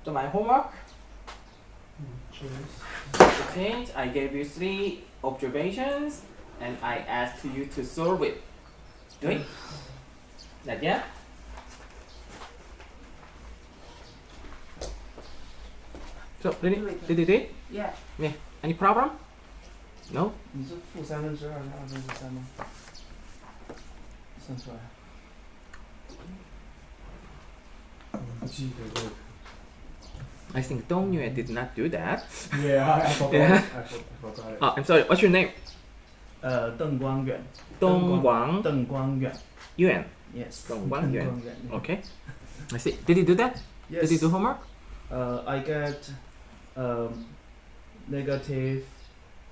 So my homework, change. I gave you 3 observations and I asked you to solve it. Do it? Not yet? So did you do it? Yeah. Yeah. Any problem? No? 你是负2/3还是2/3吗？算出来。不记得这个。 I think Dongyue did not do that. Yeah, I forgot. Yeah. I forgot it. Oh, I'm sorry. What's your name? 邓光远。 Dongguang 邓光远。 Yuan. Yes. 邓光远。 Yeah. Okay. I see. Did you do that? Yes. Did you do homework? I get negative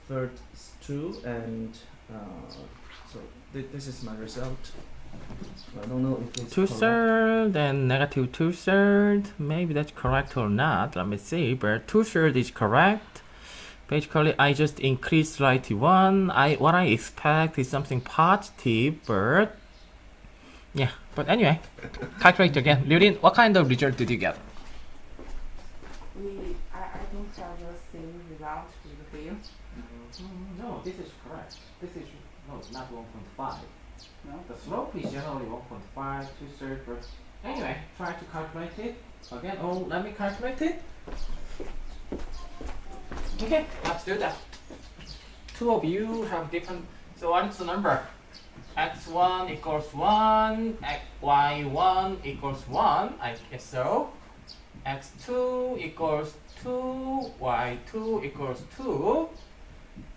32 and so this is my result. I don't know if it's 2/3 and negative 2/3. Maybe that's correct or not. Let me see. But 2/3 is correct. Basically, I just increased slightly 1. What I expect is something positive, but yeah. But anyway, calculate again. Liurin, what kind of result did you get? I don't have the same result with him. No, this is correct. This is not 1.5. No? The slope is generally 1.5, 2/3, but anyway, try to calculate it again. Oh, let me calculate it. Okay, let's do that. 2 of you have different. So what is the number? X1 equals 1, Y1 equals 1, I guess so. X2 equals 2, Y2 equals 2.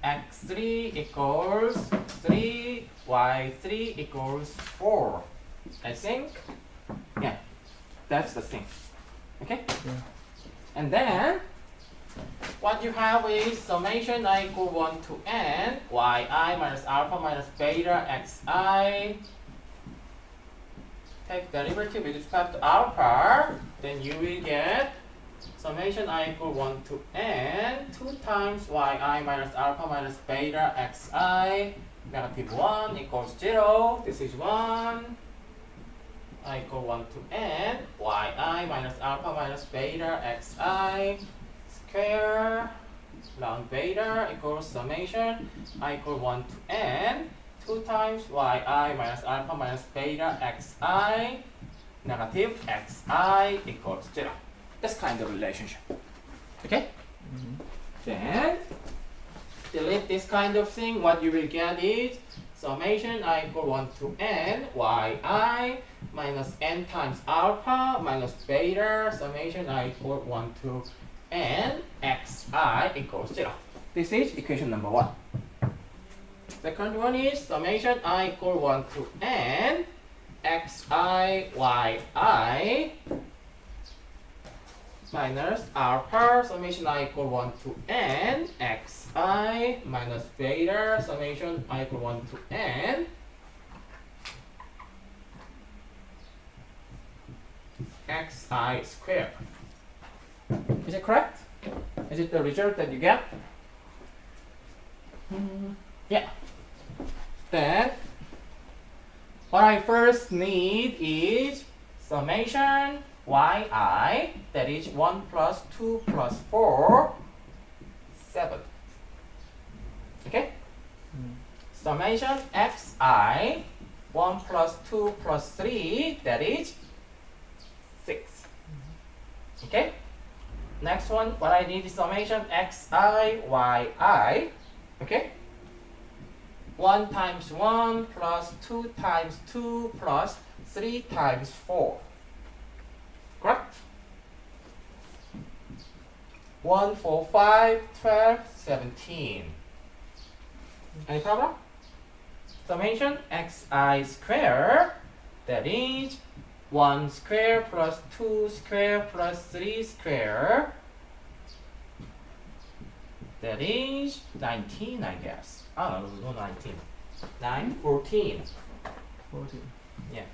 X3 equals 3, Y3 equals 4. I think, yeah, that's the thing. Okay? Yeah. And then, what you have is summation I equal 1 to n, yi minus alpha minus beta xi. Take derivative with respect to alpha, then you will get summation I equal 1 to n, 2 times yi minus alpha minus beta xi, negative 1 equals 0, this is 1, I equal 1 to n, yi minus alpha minus beta xi, square, ln beta equals summation I equal 1 to n, 2 times yi minus alpha minus beta xi, negative xi equals 0. This kind of relationship. Okay? Then, delete this kind of thing. What you will get is summation I equal 1 to n, yi minus n times alpha minus beta, summation I equal 1 to n, xi equals 0. This is equation number 1. Second one is summation I equal 1 to n, xi, yi minus alpha, summation I equal 1 to n, xi minus beta, summation I equal 1 to n, xi squared. Is it correct? Is it the result that you get? Yeah. Then, what I first need is summation yi, that is 1 plus 2 plus 4, 7. Okay? Summation xi, 1 plus 2 plus 3, that is 6. Okay? Next one, what I need is summation xi, yi. Okay? 1 times 1 plus 2 times 2 plus 3 times 4. Correct? 1, 4, 5, 12, 17. Any problem? Summation xi square, that is 1 square plus 2 square plus 3 square, that is 19, I guess. Oh, no, 19. 9, 14. 14. Yeah.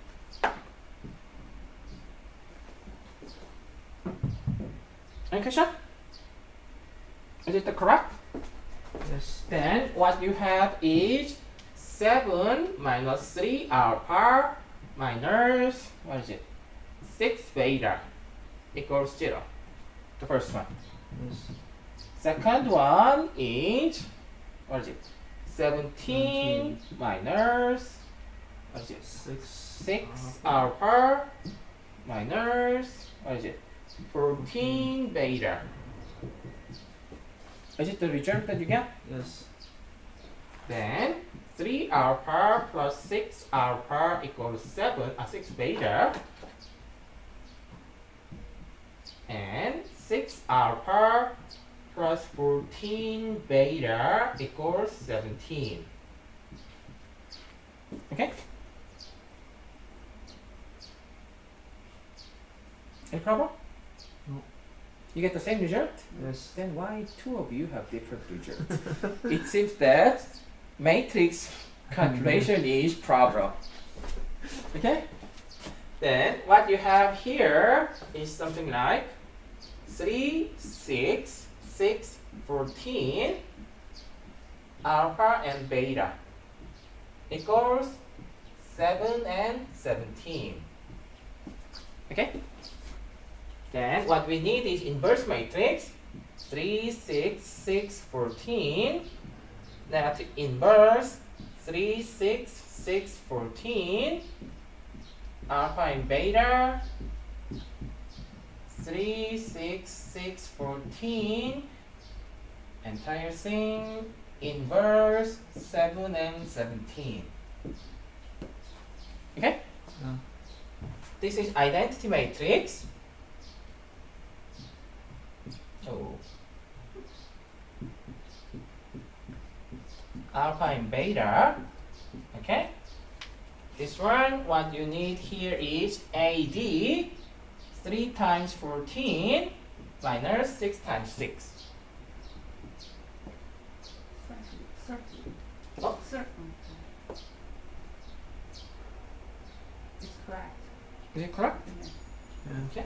Any question? Is it correct? Yes. Then what you have is 7 minus 3 alpha minus, what is it? 6 beta equals 0. The first one. Yes. Second one is, what is it? 17 minus, what is it? 6 alpha minus, what is it? 14 beta. Is it the result that you get? Yes. Then 3 alpha plus 6 alpha equals 6 beta. And 6 alpha plus 14 beta equals 17. Okay? Any problem? No. You get the same result? Yes. Then why two of you have different results? It seems that matrix calculation is problem. Okay? Then what you have here is something like 3, 6, 6, 14, alpha and beta equals 7 and 17. Okay? Then what we need is inverse matrix 3, 6, 6, 14, negative inverse 3, 6, 6, 14, alpha and beta 3, 6, 6, 14, entire thing inverse 7 and 17. Okay? This is identity matrix. Oh. Alpha and beta. Okay? This one, what you need here is AD 3 times 14 minus 6 times 6. 30. Oh. 30. It's correct. Is it correct? Yeah. Okay.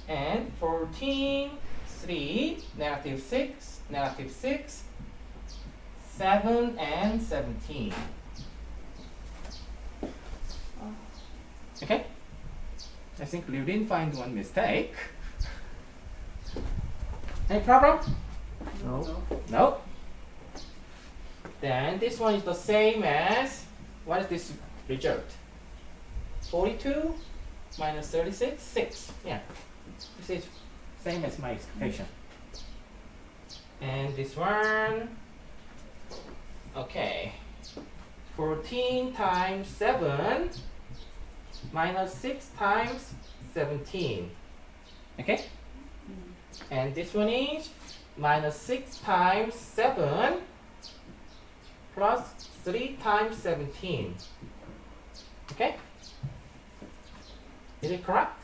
And 14, 3, negative 6, negative 6, 7 and 17. Oh. Okay? I think you didn't find one mistake. Any problem? No. No. Then this one is the same as, what is this result? 42 minus 36, 6. Yeah. This is same as my expectation. And this one, okay. 14 times 7 minus 6 times 17. Okay? And this one is minus 6 times 7 plus 3 times 17. Okay? Is it correct?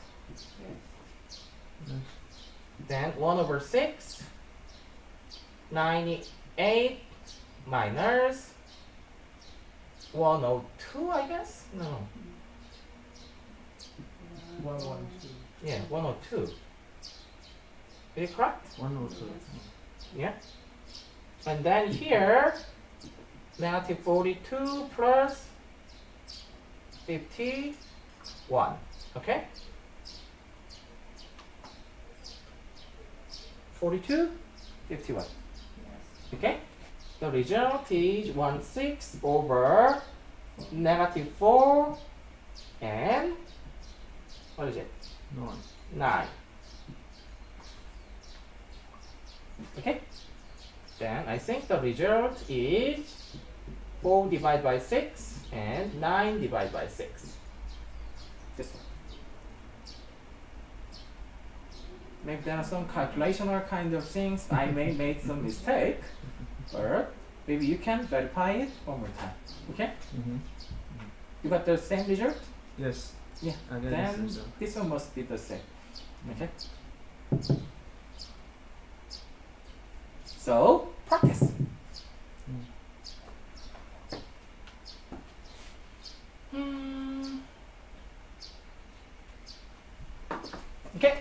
Yes. Then 1 over 6, 98 minus 102, I guess? No. 112. Yeah, 102. Is it correct? 102. Yeah. And then here, negative 42 plus 51. Okay? 42, 51. Yes. Okay? The result is 1/6 over negative 4 and what is it? 9. Okay? Then I think the result is 4 divided by 6 and 9 divided by 6. This one. Maybe there are some calculational kind of things I may make some mistake, but maybe you can verify it one more time. Okay? Mm-hmm. You got the same result? Yes. Yeah. I get Then this. this one must be the same. Okay? So, practice. Okay.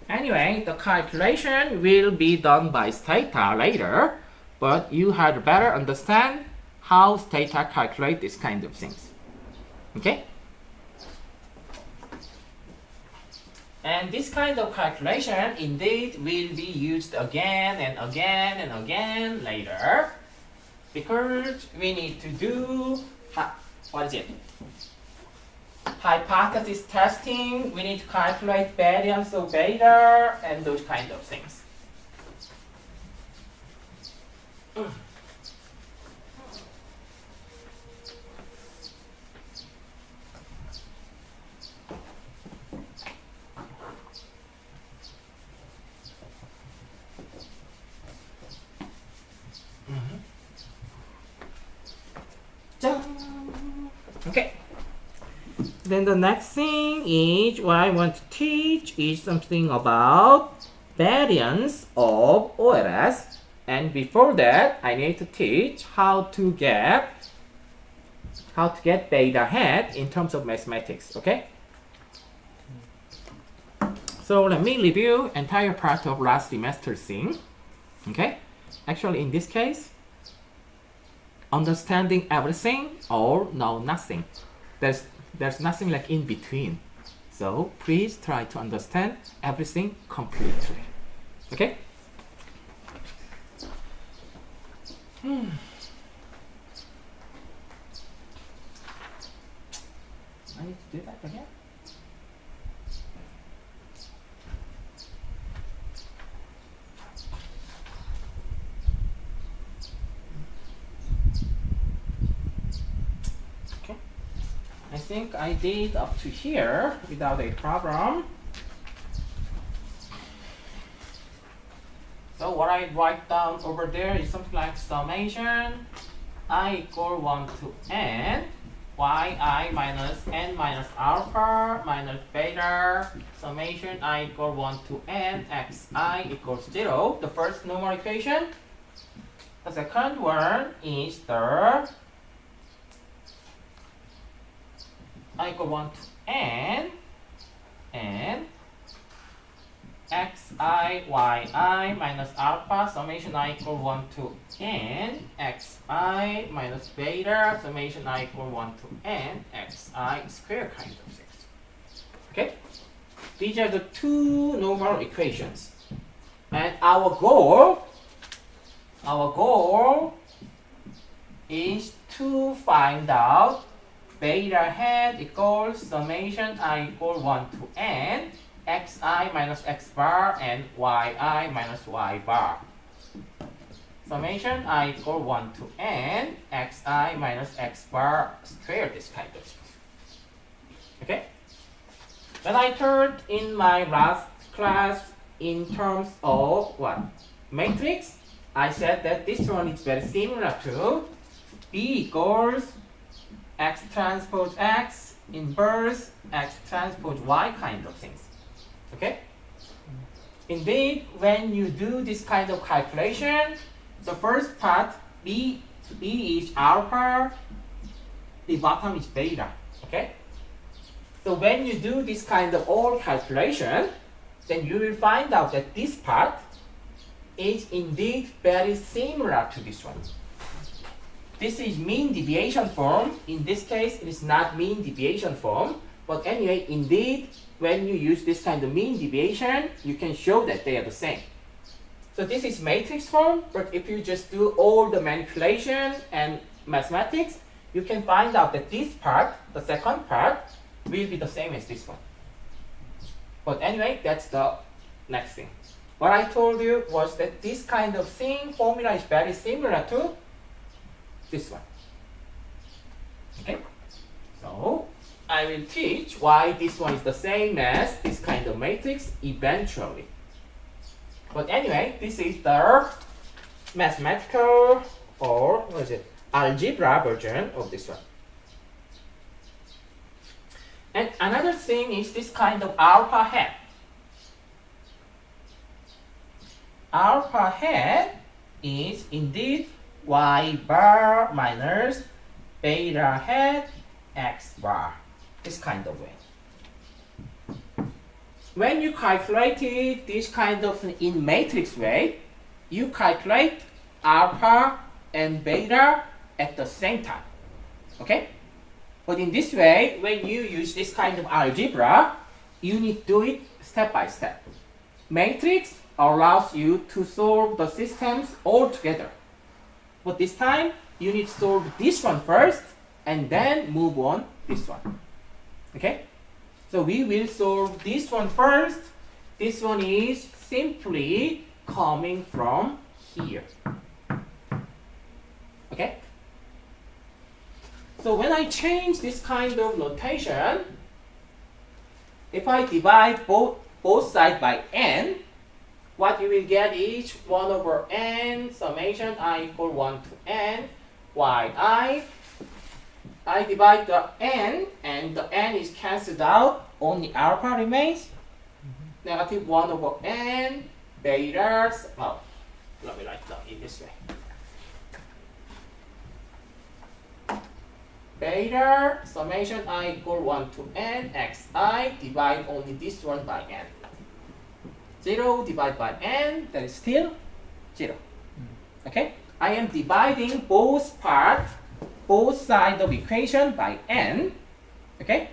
Anyway, the calculation will be done by Stata later, but you had to better understand how Stata calculate this kind of things. Okay? And this kind of calculation indeed will be used again and again and again later, because we need to do, what is it? Hypothesis testing. We need to calculate variance of beta and those kind of things. Okay. Then the next thing is what I want to teach is something about variance of OLS. And before that, I need to teach how to get beta hat in terms of mathematics. Okay. So let me review entire part of last semester's thing. Okay. Actually, in this case, understanding everything or know nothing. There's nothing like in between. So please try to understand everything completely. Okay? I need to do that again. I think I did up to here without a problem. So what I write down over there is something like summation I equal 1 to n yi minus n minus alpha minus beta summation I equal 1 to n xi equals 0. The first normal equation. The second one is the I equal 1 to n and xi yi minus alpha summation I equal 1 to n xi minus beta summation I equal 1 to n xi square kind of things. Okay? These are the two normal equations. And our goal is to find out beta hat equals summation I equal 1 to n xi minus x bar and yi minus y bar. Summation I equal 1 to n xi minus x bar square, this kind of stuff. Okay? When I turned in my last class in terms of what? Matrix, I said that this one is very similar to B equals x transpose x inverse x transpose y kind of things. Okay? Indeed, when you do this kind of calculation, the first part B is alpha, the bottom is beta. Okay? So when you do this kind of all calculation, then you will find out that this part is indeed very similar to this one. This is mean deviation form. In this case, it is not mean deviation form. But anyway, indeed, when you use this kind of mean deviation, you can show that they are the same. So this is matrix form, but if you just do all the manipulation and mathematics, you can find out that this part, the second part, will be the same as this one. But anyway, that's the next thing. What I told you was that this kind of thing, formula is very similar to this one. Okay? So, I will teach why this one is the same as this kind of matrix eventually. But anyway, this is the mathematical or what is it? Algebra version of this one. And another thing is this kind of alpha hat. Alpha hat is indeed y bar minus beta hat x bar. This kind of way. When you calculate this kind of in matrix way, you calculate alpha and beta at the same time. Okay? But in this way, when you use this kind of algebra, you need to do it step by step. Matrix allows you to solve the systems all together. But this time, you need to solve this one first and then move on this one. Okay? So we will solve this one first. This one is simply coming from here. Okay? So when I change this kind of notation, if I divide both sides by n, what you will get is 1 over n summation I equal 1 to n yi. I divide the n and the n is cancelled out, only alpha remains. Negative 1 over n beta, oh, let me write down in this way. Beta summation I equal 1 to n xi, divide only this one by n. 0 divided by n, that is still 0. Okay? I am dividing both sides of equation by n. Okay?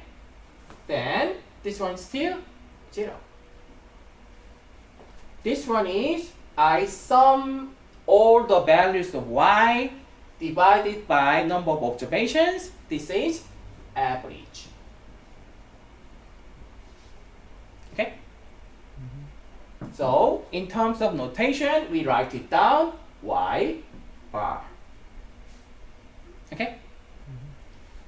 Then this one is still 0. This one is I sum all the values of y divided by number of observations. This is average. Okay? So in terms of notation, we write it down y bar. Okay?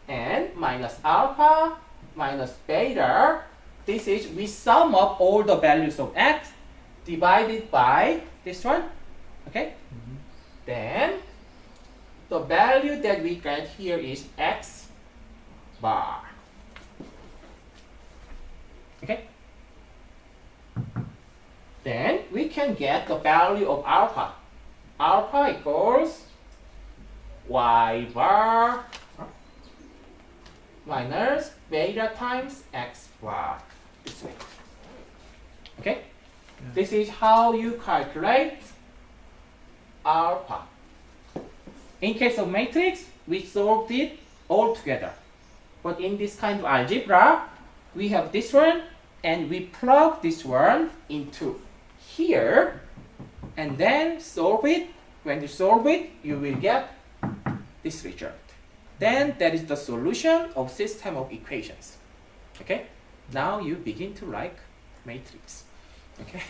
And minus alpha minus beta. This is we sum up all the values of x divided by this one. Okay? Then the value that we get here is x bar. Okay? Then we can get the value of alpha. Alpha equals y bar minus beta times x bar. This way. Okay? Yeah. This is how you calculate alpha. In case of matrix, we solved it all together. But in this kind of algebra, we have this one and we plug this one into here and then solve it. When you solve it, you will get this result. Then that is the solution of system of equations. Okay? Now you begin to like matrix. Okay?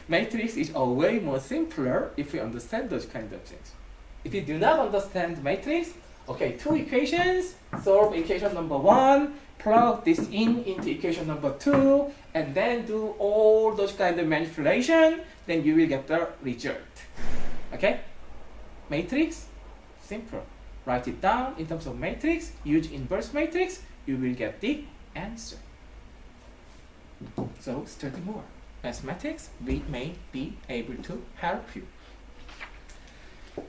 Matrix is a way more simpler if you understand those kind of things. If you do not understand matrix, okay, two equations, solve equation number 1, plug this into equation number 2, and then do all those kind of manipulation, then you will get the result. Okay? Matrix, simple. Write it down in terms of matrix, use inverse matrix, you will get the answer. So study more. Mathematics, we may be able to help you.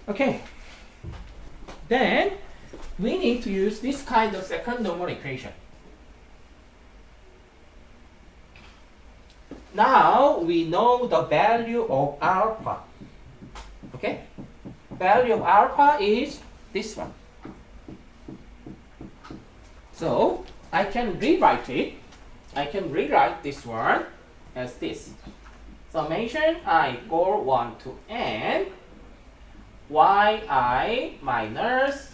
Okay. Then we need to use this kind of second normal equation. Now we know the value of alpha. Okay? Value of alpha is this one. So I can rewrite it. I can rewrite this one as this. Summation I equal 1 to n yi minus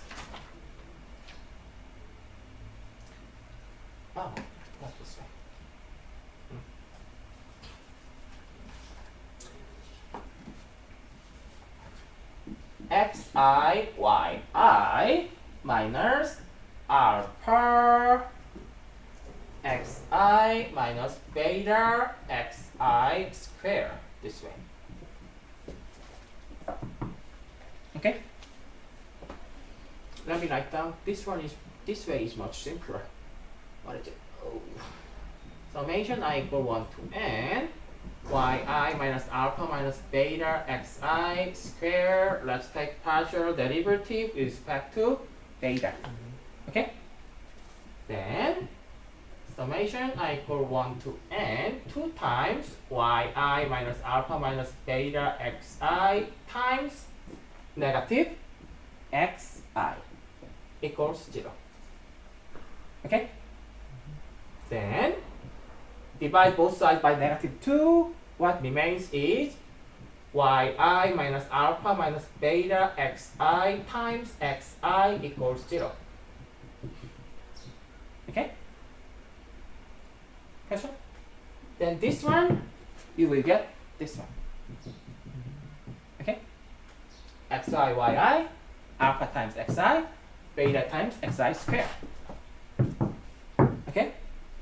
not this way. xi yi minus alpha xi minus beta xi square this way. Okay? Let me write down. This way is much simpler. What is it? Oh. Summation I equal 1 to n yi minus alpha minus beta xi square. Let's take partial derivative with respect to beta. Okay? Then summation I equal 1 to n 2 times yi minus alpha minus beta xi times negative xi equals 0. Okay? Then divide both sides by -2, what remains is yi minus alpha minus beta xi times xi equals 0. Okay? Question? Then this one, you will get this one. Okay? Xi yi, alpha times xi, beta times xi squared. Okay?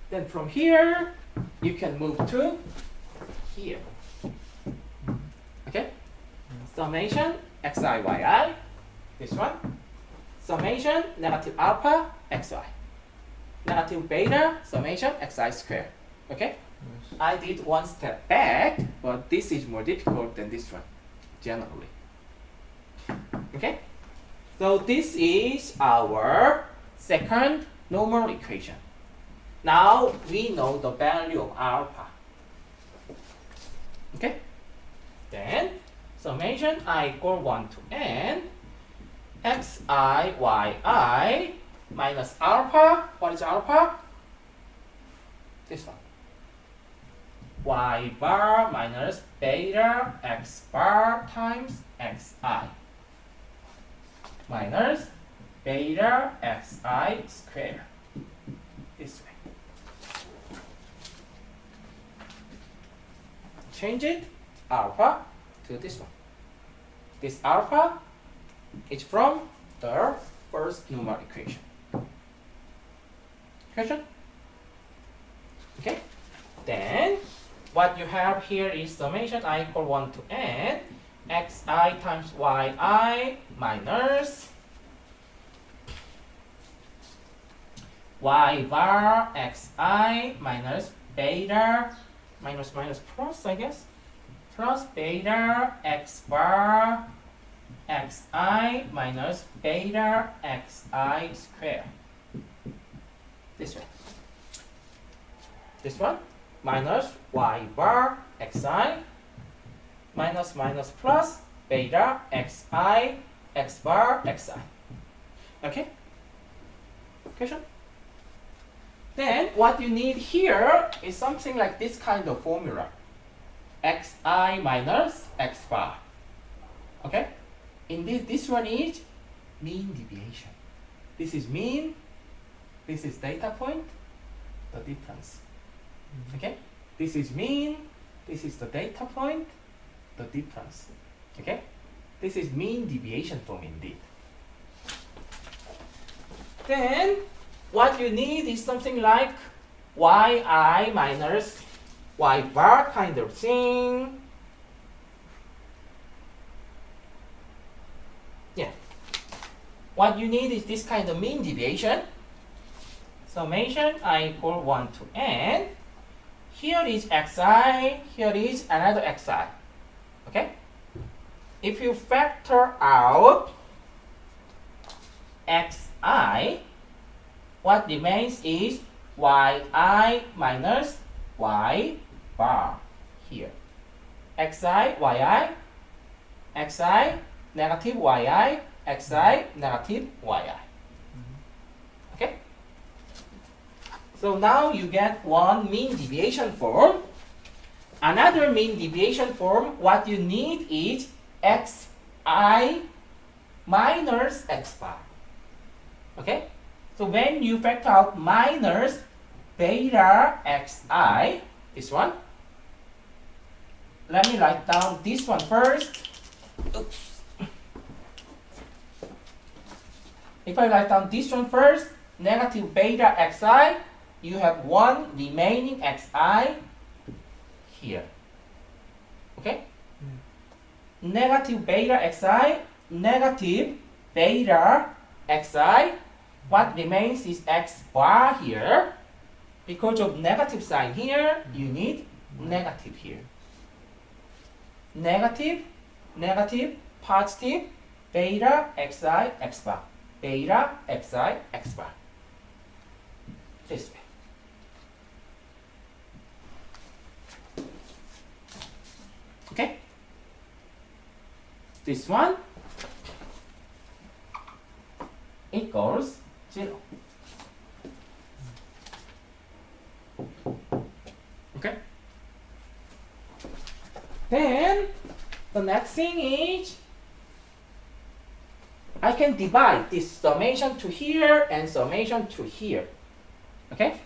Then from here, you can move to here. Okay? Summation xi yi, this one. Summation negative alpha xi. Negative beta summation xi squared. Okay? Yes. I did one step back, but this is more difficult than this one, generally. Okay? So this is our second normal equation. Now we know the value of alpha. Okay? Then summation I equal 1 to n xi yi minus alpha. What is alpha? This one. Y bar minus beta x bar times xi minus beta xi squared. This way. Change it, alpha, to this one. This alpha is from the first normal equation. Question? Okay. Then what you have here is summation I equal 1 to n xi times yi minus y bar xi minus beta minus plus, I guess, plus beta x bar xi minus beta xi squared. This way. This one minus y bar xi minus plus beta xi x bar xi. Okay? Question? Then what you need here is something like this kind of formula. Xi minus x bar. Okay? Indeed, this one is mean deviation. This is mean. This is data point. The difference. Okay? This is mean. This is the data point. The difference. Okay? This is mean deviation form indeed. Then what you need is something like yi minus y bar kind of thing. Yeah. What you need is this kind of mean deviation. Summation I equal 1 to n. Here is xi, here is another xi. Okay? If you factor out xi, what remains is yi minus y bar here. xi, yi, xi, negative yi, xi, negative yi. Okay? So now you get one mean deviation form. Another mean deviation form, what you need is xi minus x bar. Okay? So when you factor out minus beta xi, this one, let me write down this one first. Oops. If I write down this one first, negative beta xi, you have one remaining xi here. Okay? Negative beta xi, negative beta xi. What remains is x bar here. Because of negative sign here, you need negative here. Negative, negative, positive, beta xi x bar. Beta xi x bar. This way. Okay? This one equals 0. Then the next thing is I can divide this summation to here and summation to here. Okay?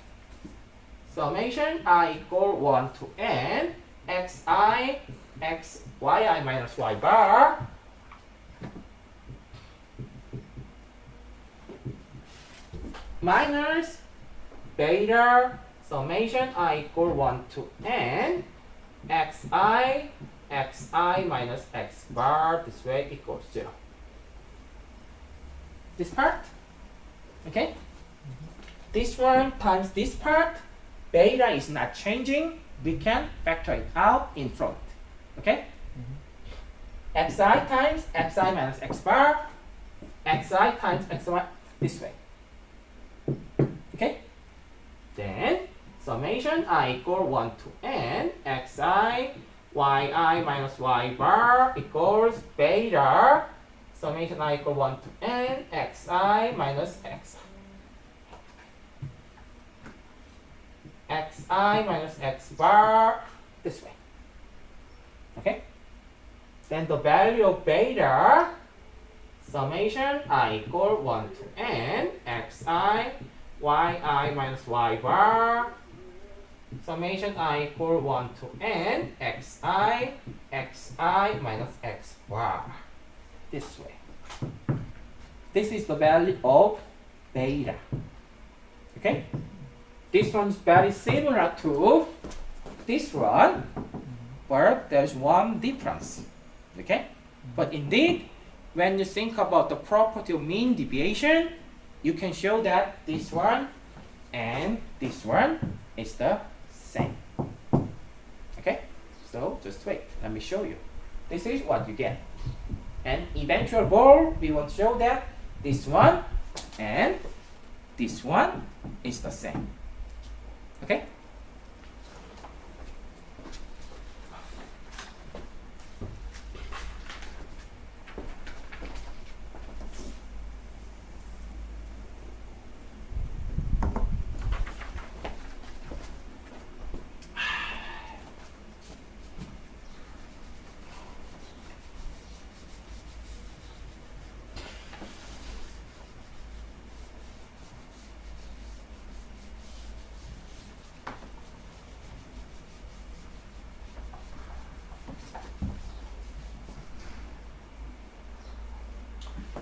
Summation I equal 1 to n xi x yi minus y bar minus beta summation I equal 1 to n xi minus x bar this way equals 0. This part, okay? This one times this part, beta is not changing. We can factor it out in front, okay? Xi times xi minus x bar, xi times xy this way, okay? Then summation I equal 1 to n xi yi minus y bar equals beta summation I equal 1 to n xi minus x xi minus x bar this way. Okay? Then the value of beta summation I equal 1 to n xi yi minus y bar summation I equal 1 to n xi minus x bar this way. This is the value of beta. Okay? This one is very similar to this one, but there's one difference. Okay? But indeed, when you think about the property of mean deviation, you can show that this one and this one is the same. Okay? So just wait, let me show you. This is what you get. And eventual goal, we want to show that this one and this one is the same. Okay?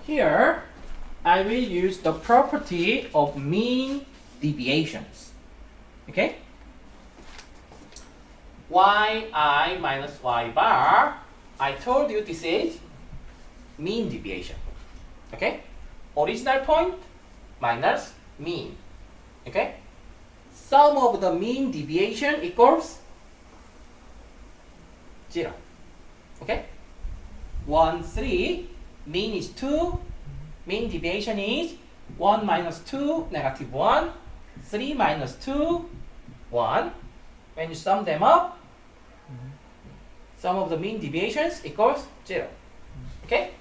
Here, I will use the property of mean deviations. Okay? yi minus y bar, I told you this is mean deviation. Okay? Original point minus mean. Okay? Sum of the mean deviation equals 0. Okay? 1, 3. Mean is 2, mean deviation is 1 minus 2, negative 1, 3 minus 2, 1. When you sum them up, sum of the mean deviations equals 0. Okay?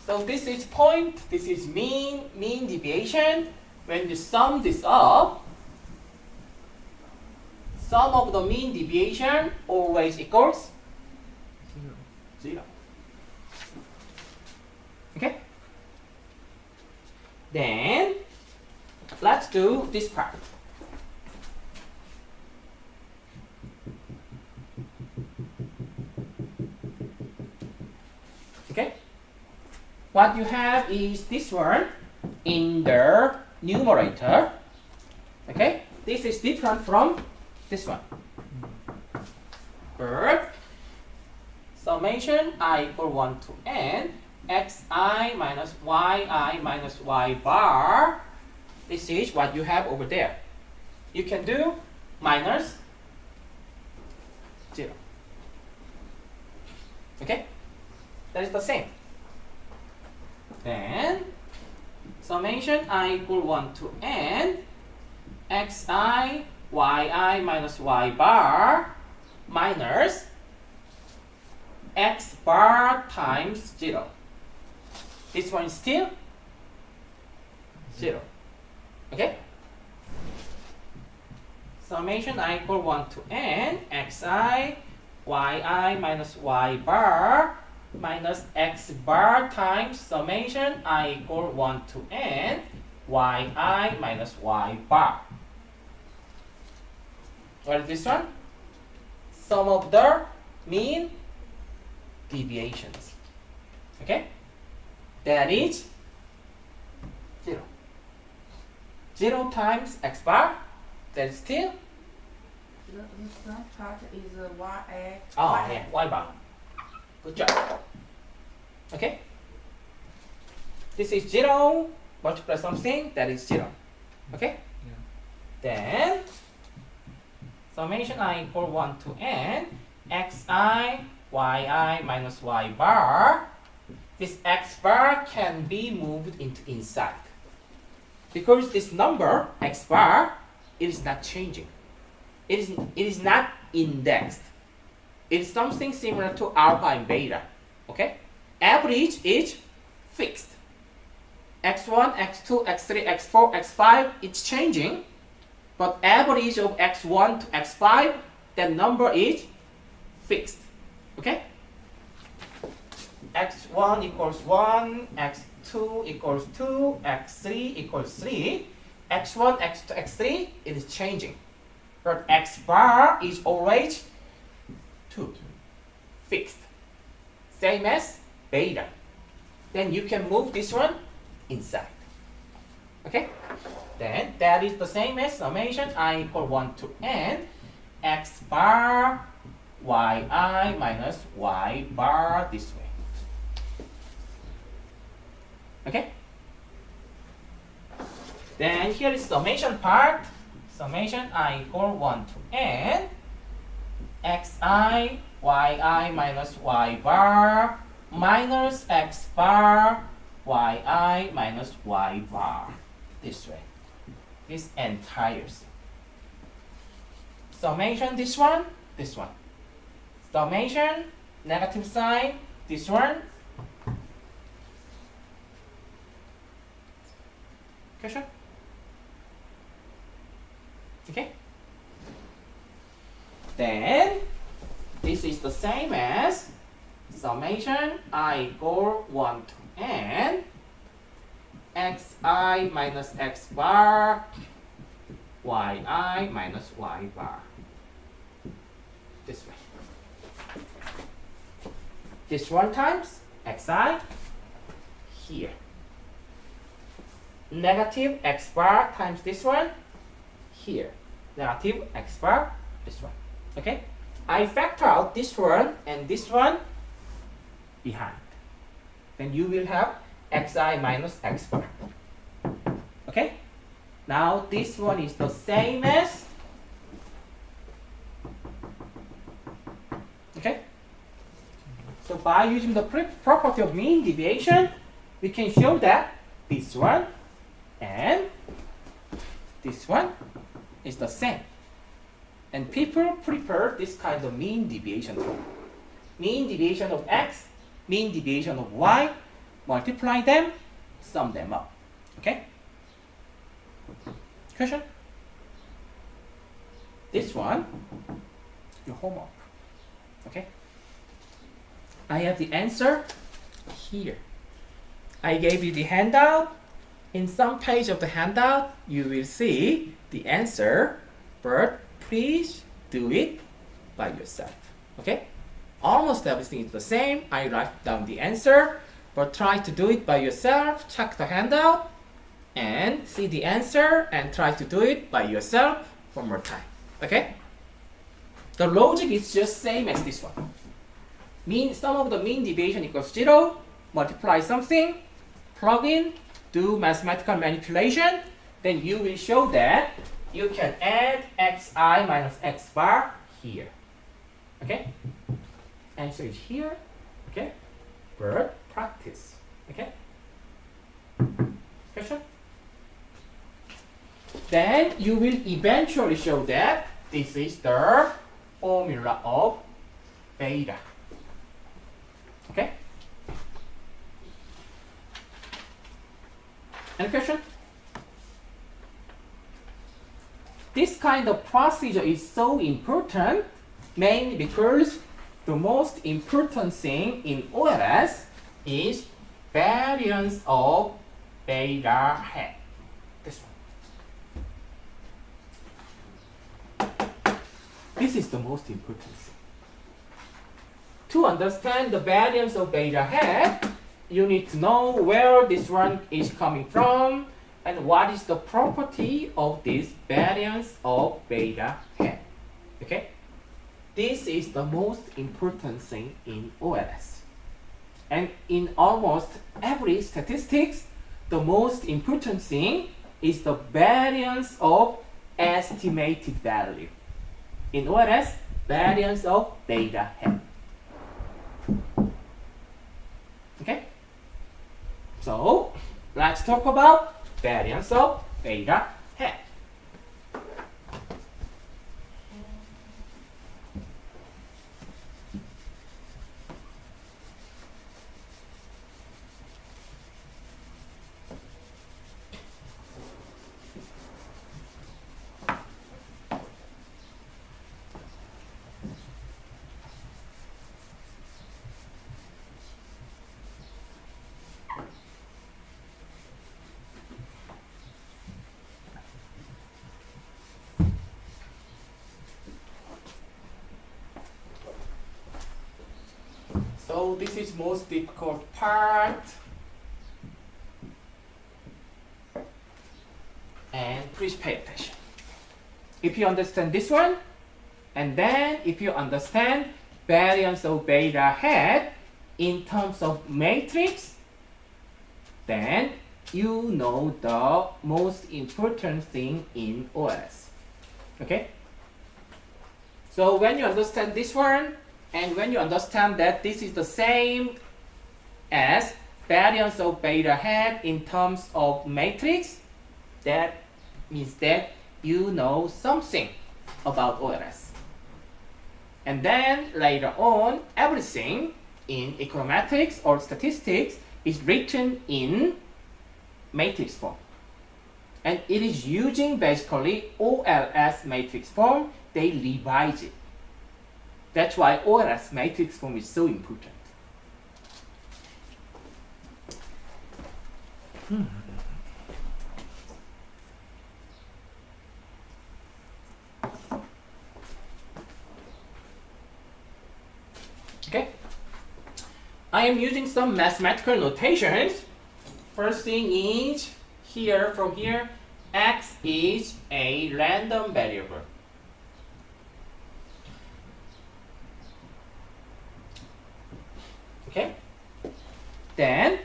So this is point, this is mean deviation. When you sum this up, sum of the mean deviation always equals 0. Okay? Then let's do this part. Okay? What you have is this one in the numerator. Okay? This is different from this one. But summation I equal 1 to n xi minus yi minus y bar. This is what you have over there. You can do minus 0. Okay? That is the same. Then summation I equal 1 to n xi yi minus y bar minus x bar times 0. This one is still 0. Okay? summation I equal 1 to n xi yi minus y bar minus x bar times summation I equal 1 to n yi minus y bar. What is this one? Sum of the mean deviations. Okay? That is 0. 0 times x bar, that is still The third part is y. oh yeah, y bar. Good job. Okay? This is 0 multiply something, that is 0. Okay? Yeah. Then summation I equal 1 to n xi yi minus y bar. This x bar can be moved into inside. Because this number x bar, it is not changing. It is not indexed. It is something similar to alpha and beta. Okay? Average is fixed. x1, x2, x3, x4, x5, it's changing. But average of x1 to x5, that number is fixed. Okay? x1 equals 1, x2 equals 2, x3 equals 3. x1, x2, x3, it is changing. But x bar is always 2. Fixed. Same as beta. Then you can move this one inside. Okay? Then that is the same as summation I equal 1 to n x bar yi minus y bar this way. Okay? Then here is summation part. Summation I equal 1 to n xi yi minus y bar minus x bar yi minus y bar this way. This entire thing. Summation this one, this one. Summation negative sign this one. Question? Okay? Then this is the same as summation I equal 1 to n xi minus x bar yi minus y bar this way. This one times xi here. Negative x bar times this one here. Negative x bar this one. Okay? I factor out this one and this one behind. Then you will have xi minus x bar. Okay? Now this one is the same as, okay? So by using the property of mean deviation, we can show that this one and this one is the same. And people prefer this kind of mean deviation form. Mean deviation of x, mean deviation of y, multiply them, sum them up. Okay? Question? This one, your homework. Okay? I have the answer here. I gave you the handout. In some page of the handout, you will see the answer, but please do it by yourself. Okay? Almost everything is the same. I write down the answer, but try to do it by yourself. Check the handout and see the answer and try to do it by yourself one more time. Okay? The logic is just same as this one. Sum of the mean deviation equals 0, multiply something, plug in, do mathematical manipulation, then you will show that you can add xi minus x bar here. Okay? Answer is here. Okay? But practice. Okay? Question? Then you will eventually show that this is the formula of beta. Okay? Any question? this kind of procedure is so important, mainly because the most important thing in OLS is variance of beta hat. This one. This is the most important thing. To understand the variance of beta hat, you need to know where this one is coming from and what is the property of this variance of beta hat. Okay? This is the most important thing in OLS. And in almost every statistics, the most important thing is the variance of estimated value. In OLS, variance of beta hat. Okay? So, let's talk about variance of beta hat. So this is most difficult part. And please pay attention. If you understand this one, and then if you understand variance of beta hat in terms of matrix, then you know the most important thing in OLS. Okay? So when you understand this one, and when you understand that this is the same as variance of beta hat in terms of matrix, that means that you know something about OLS. And then later on, everything in econometrics or statistics is written in matrix form. And it is using basically OLS matrix form, they revise it. That's why OLS matrix form is so important. Okay. I am using some mathematical notations. First thing is here, from here, x is a random variable. Okay. Then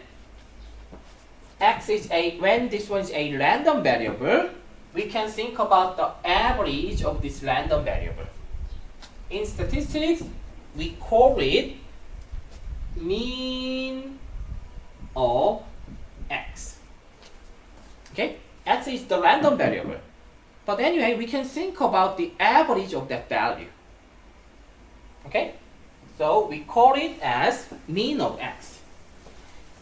x is when this one is a random variable, we can think about the average of this random variable. In statistics, we call it mean of x. Okay, x is the random variable. But anyway, we can think about the average of that value. Okay, so we call it as mean of x.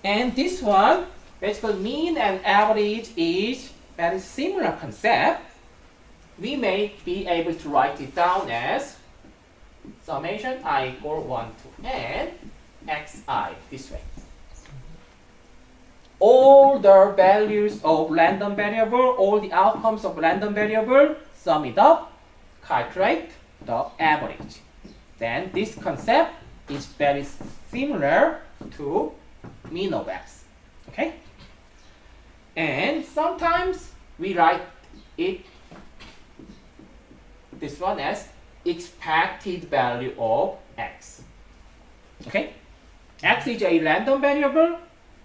And this one, basically mean and average is very similar concept. We may be able to write it down as summation I equal 1 to n xi, this way. All the values of random variable, all the outcomes of random variable, sum it up, calculate the average. Then this concept is very similar to mean of x. Okay? And sometimes we write it, this one, as expected value of x. Okay? X is a random variable,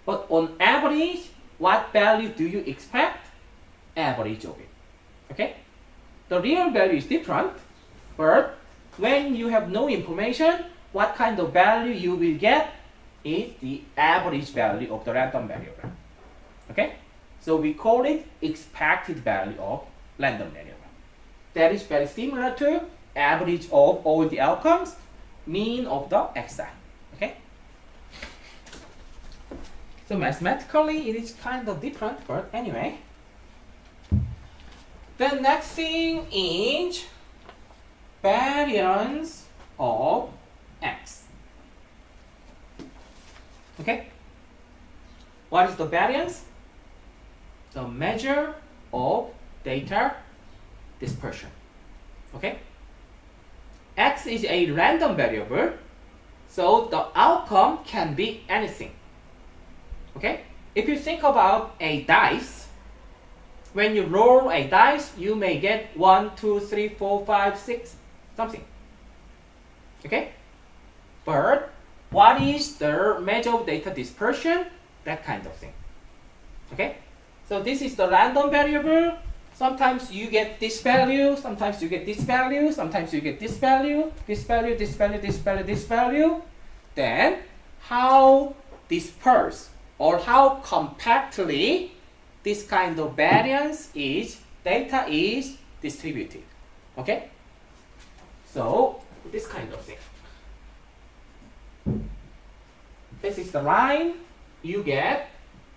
but on average, what value do you expect? Average of it. Okay? The real value is different, but when you have no information, what kind of value you will get is the average value of the random variable. Okay? So we call it expected value of random variable. That is very similar to average of all the outcomes, mean of the xi. Okay? So mathematically it is kind of different, but anyway. The next thing is variance of x. Okay? What is the variance? The measure of data dispersion. Okay? X is a random variable, so the outcome can be anything. Okay? If you think about a dice, when you roll a dice, you may get 1, 2, 3, 4, 5, 6, something. Okay? But what is the measure of data dispersion? That kind of thing. Okay? So this is the random variable. Sometimes you get this value, sometimes you get this value, sometimes you get this value, this value, this value, this value, this value. Then how dispersed or how compactly this kind of variance is, data is distributed. Okay? So this kind of thing. This is the line you get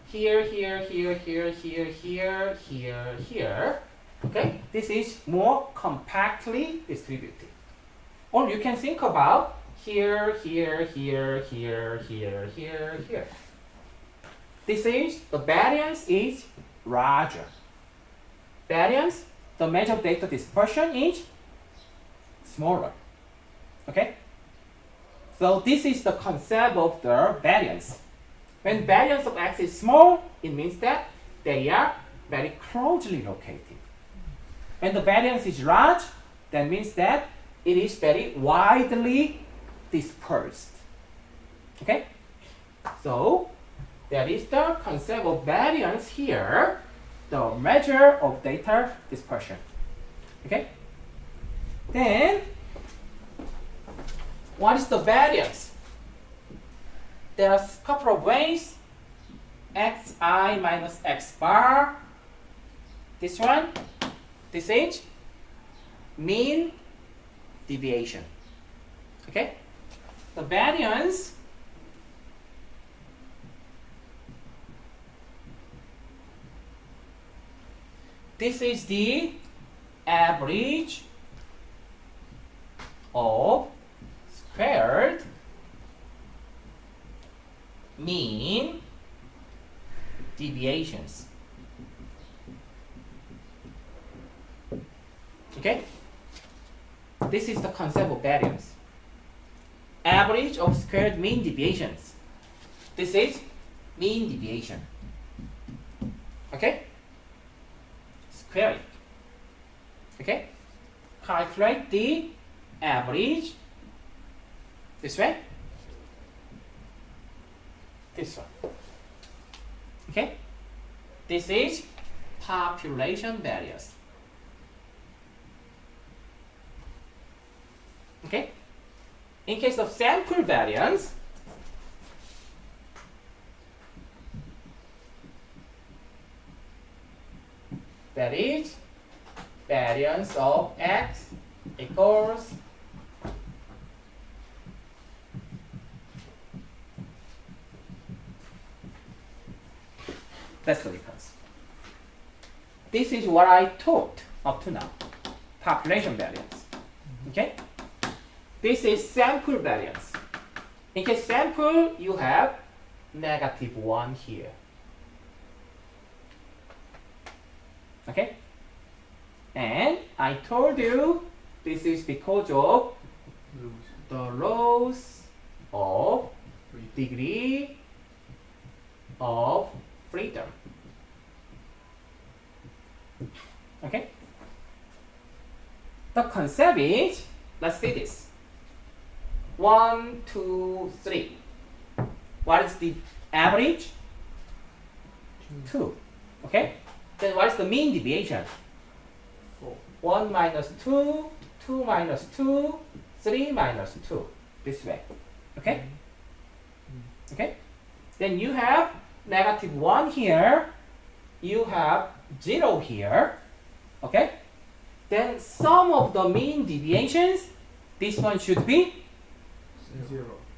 here, here, here, here, here, here, here, here. Okay? This is more compactly distributed. Or you can think about here, here, here, here, here, here, here. This is, the variance is larger. Variance, the measure of data dispersion is smaller. Okay? So this is the concept of the variance. When variance of x is small, it means that they are very closely located. When the variance is large, that means that it is very widely dispersed. Okay? So that is the concept of variance here, the measure of data dispersion. Okay? Then, what is the variance? There are a couple of ways. xi minus x bar. This one. This is mean deviation. Okay? The variance this is the average of squared mean deviations. Okay? This is the concept of variance. Average of squared mean deviations. This is mean deviation. Okay? Square it. Okay? Calculate the average this way. This one. Okay? This is population variance. Okay? In case of sample variance, that is variance of x equals that's the difference. This is what I taught up to now. Population variance. Okay? This is sample variance. In case sample, you have -1 here. Okay? And I told you this is because of the laws of degree of freedom. Okay? The concept is, let's see this. 1, 2, 3. What is the average? 2. Okay? Then what is the mean deviation? 4. 1 minus 2, 2 minus 2, 3 minus 2. This way. Okay? Okay? Then you have -1 here. You have 0 here. Okay? Then sum of the mean deviations, this one should be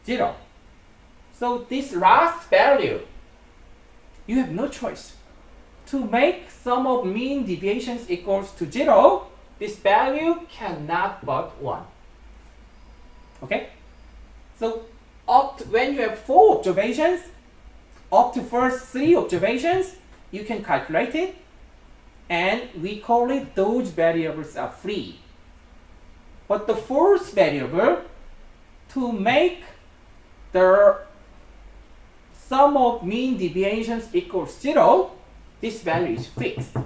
0. So this last value, you have no choice. to make sum of mean deviations equals to 0, this value cannot but 1. Okay? So up to, when you have 4 observations, up to first 3 observations, you can calculate it, and we call it those variables are free. But the fourth variable, to make the sum of mean deviations equals 0, this value is fixed.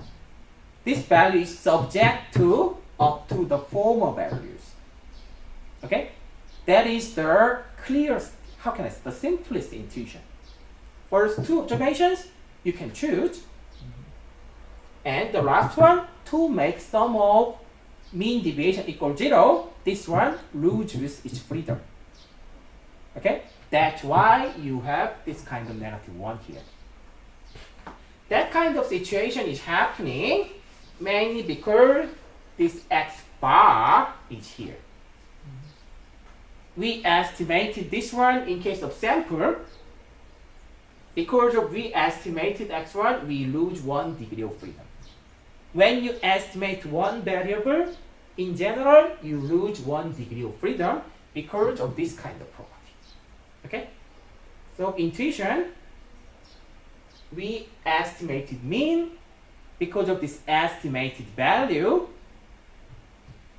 This value is subject to up to the former values. Okay? That is the clearest, how can I say, the simplest intuition. First 2 observations, you can choose. And the last one, to make sum of mean deviation equal 0, this one loses its freedom. Okay? That's why you have this kind of negative 1 here. That kind of situation is happening mainly because this x bar is here. We estimated this one in case of sample. Because of we estimated x1, we lose 1 degree of freedom. When you estimate one variable, in general, you lose 1 degree of freedom because of this kind of property. Okay? So intuition, we estimated mean. Because of this estimated value,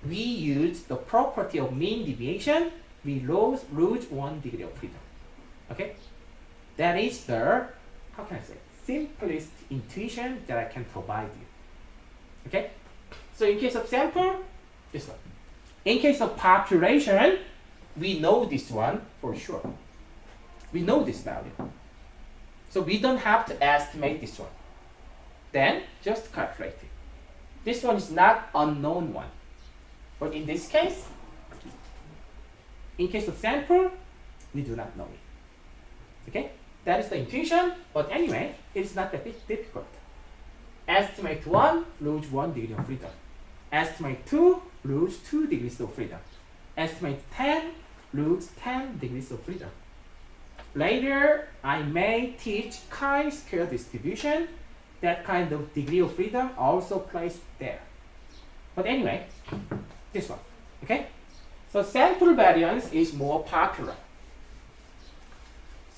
we use the property of mean deviation, we lose 1 degree of freedom. Okay? That is the, how can I say, simplest intuition that I can provide you. Okay? So in case of sample, this one. In case of population, we know this one for sure. We know this value. So we don't have to estimate this one. Then just calculate it. This one is not unknown one. But in this case, in case of sample, we do not know it. Okay? That is the intuition, but anyway, it's not that difficult. Estimate 1, lose 1 degree of freedom. Estimate 2, lose 2 degrees of freedom. Estimate 10, lose 10 degrees of freedom. Later, I may teach chi-square distribution. That kind of degree of freedom also placed there. But anyway, this one. Okay? So sample variance is more popular.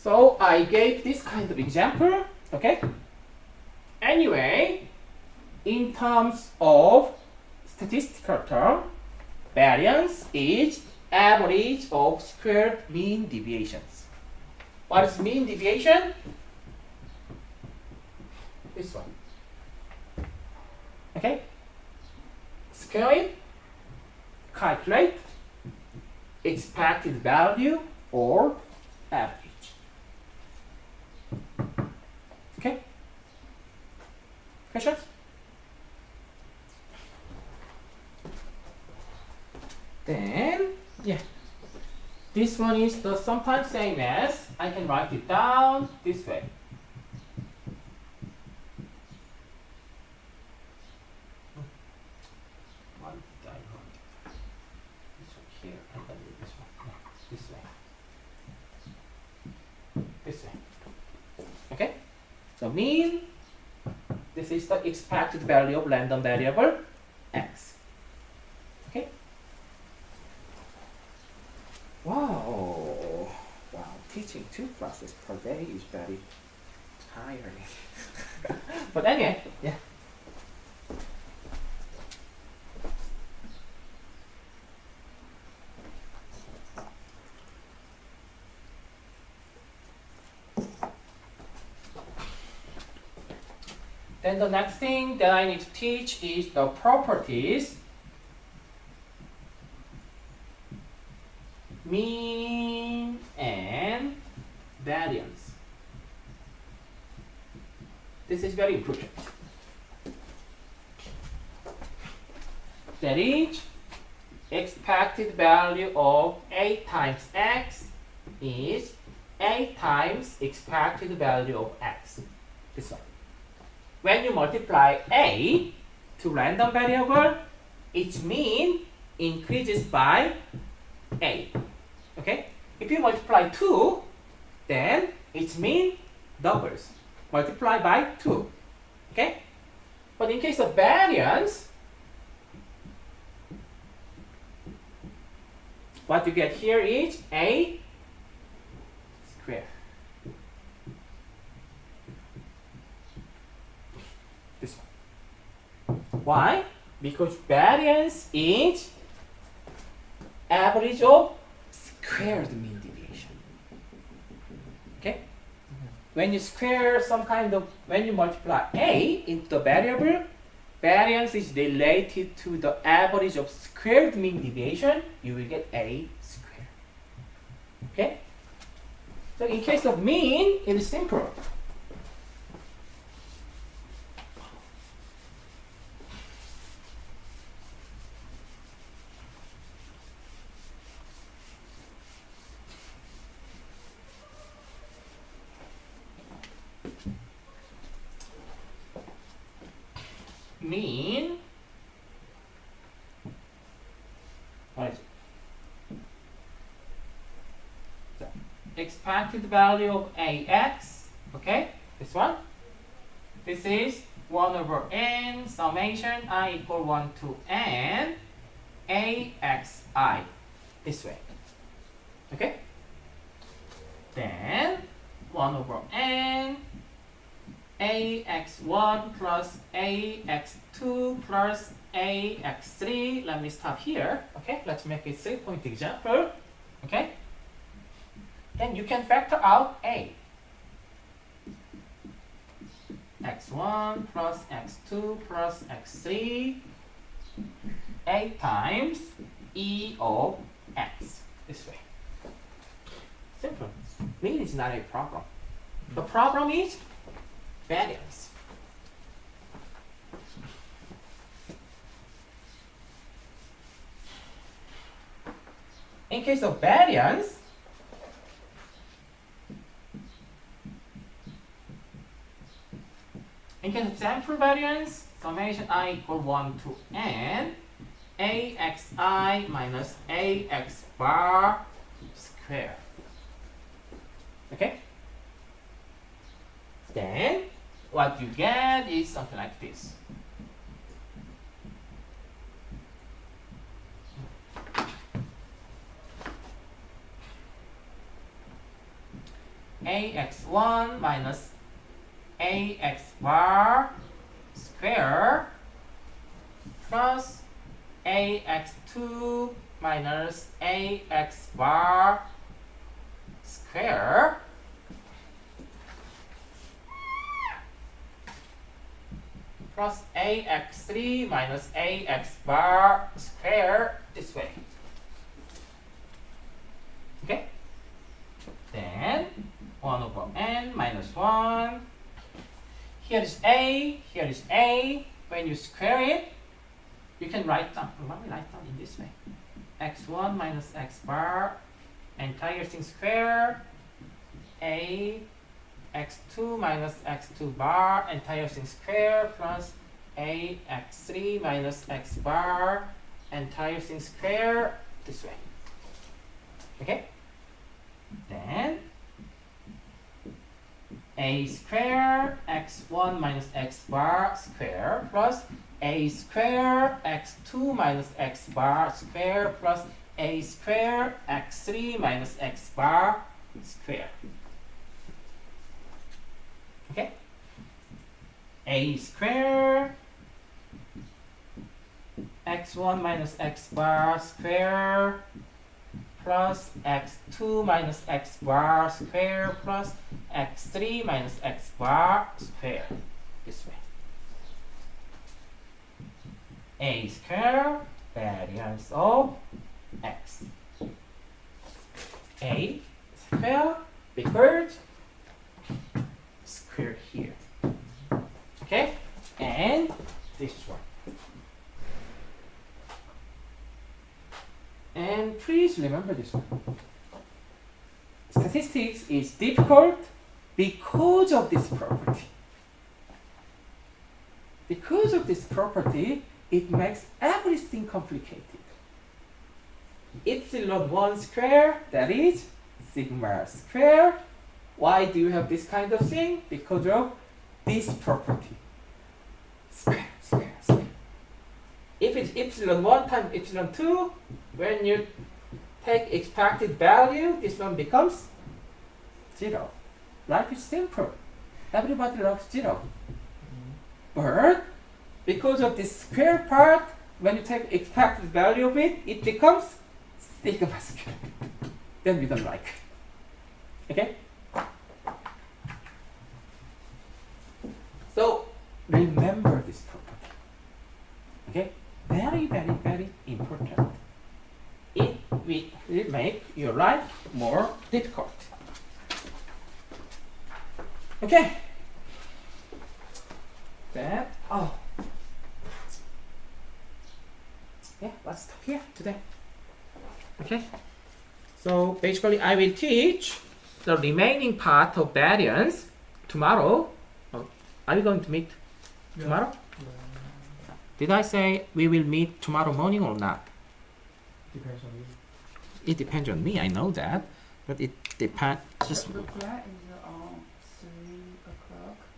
So I gave this kind of example. Okay? Anyway, in terms of statistical term, variance is average of squared mean deviations. What is mean deviation? This one. Okay? Square it, calculate expected value or average. Okay? Questions? Then, yeah. This one is the sometimes same as, I can write it down this way. One diagonal. This one here, and then this one. No, this way. This way. Okay? So mean, this is the expected value of random variable x. Okay? Wow. Wow. Teaching 2 classes per day is very tiring. But anyway, yeah. Then the next thing that I need to teach is the properties. Mean and variance. This is very important. That is, expected value of a times x is a times expected value of x. This one. When you multiply a to random variable, its mean increases by a. Okay? If you multiply 2, then its mean doubles. Multiply by 2. Okay? But in case of variance, what you get here is a square. This one. Why? Because variance is average of squared mean deviation. Okay? When you square when you multiply a into the variable, variance is related to the average of squared mean deviation, you will get a square. Okay? So in case of mean, it is simple. Mean, what is it? The expected value of ax, okay, this one. This is 1 over n summation I equal 1 to n axi, this way, okay? Then 1 over n ax1 plus ax2 plus ax3. Let me stop here. Okay, let's make a 3-point example. Okay, then you can factor out a. x1 plus x2 plus x3, a times e of x, this way. Simple. Mean is not a problem. The problem is variance. In case of variance, in case of sample variance, summation I equal 1 to n axi minus ax bar square. Okay? Then what you get is something like this. ax1 minus ax bar square plus ax2 minus ax bar square plus ax3 minus ax bar square, this way. Okay? Then 1 over n minus 1. Here is a, here is a. When you square it, you can write down. Let me write down in this way. x1 minus x bar, entire thing square. A x2 minus x2 bar, entire thing square, plus ax3 minus x bar, entire thing square, this way. Okay? Then a square x1 minus x bar square plus a square x2 minus x bar square plus a square x3 minus x bar square. Okay? A square x1 minus x bar square plus x2 minus x bar square plus x3 minus x bar square, this way. A square, variance of x. A square equals square here. Okay? And this one. And please remember this one. Statistics is difficult because of this property. Because of this property, it makes everything complicated. Epsilon 1 square, that is sigma square. Why do you have this kind of thing? Because of this property. square, square, square. If it's epsilon 1 times epsilon 2, when you take expected value, this one becomes 0. Life is simple. Everybody loves 0. But because of this square part, when you take expected value of it, it becomes sigma square. Then we don't like. Okay? So remember this property. Okay? Very, very, very important. It will make your life more difficult. Okay? That, yeah, let's stop here today. Okay? So basically I will teach the remaining part of variance tomorrow. Are we going to meet tomorrow? Did I say we will meet tomorrow morning or not? Depends on you. It depends on me, I know that. But it depends. Just The flag is on